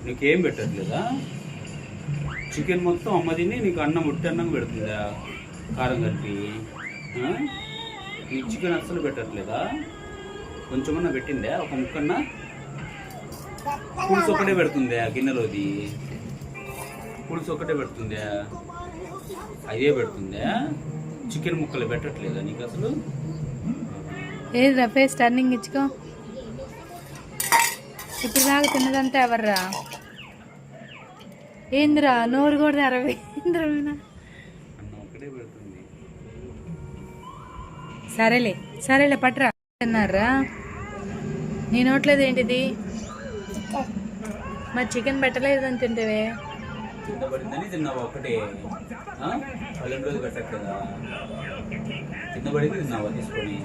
నీకేం పెట్టట్లేదా? చికెన్ మొత్తం అమ్మ తిని నీకు అన్నం ఉట్టి అన్నం పెడుతుందా కారం కలిపి? నీకు చికెన్ అస్సలు పెట్టట్లేదా? కొంచెమన్నా పెట్టిందా? ఒక ముక్కన్నా పులుసు ఒకటే పెడుతుందా గిన్నెలోది? పులుసు ఒకటే పెడుతుందా? అదే పెడుతుందా? చికెన్ ముక్కలు పెట్టట్లేదా నీకు అసలు? ఏదిరా ఫేస్ టర్నింగ్ ఇచ్చుకో. ఇప్పుడు దాకా తిన్నదంతా ఎవర్రా? ఏందిరా నోరు కూడా అరవైందిరా. ఒకటే పెడుతుంది. సరేలే సరేలే పట్రా తిన్నారా? నీ నోట్లేదు ఏంటిది? మరి చికెన్ పెట్టలేదని తింటేవే. కింద పడిందని తిన్నావా ఒకటే? పల్లెం రోజు పెట్టట్లేదా? కింద పడింది తిన్నావా తీసుకొని?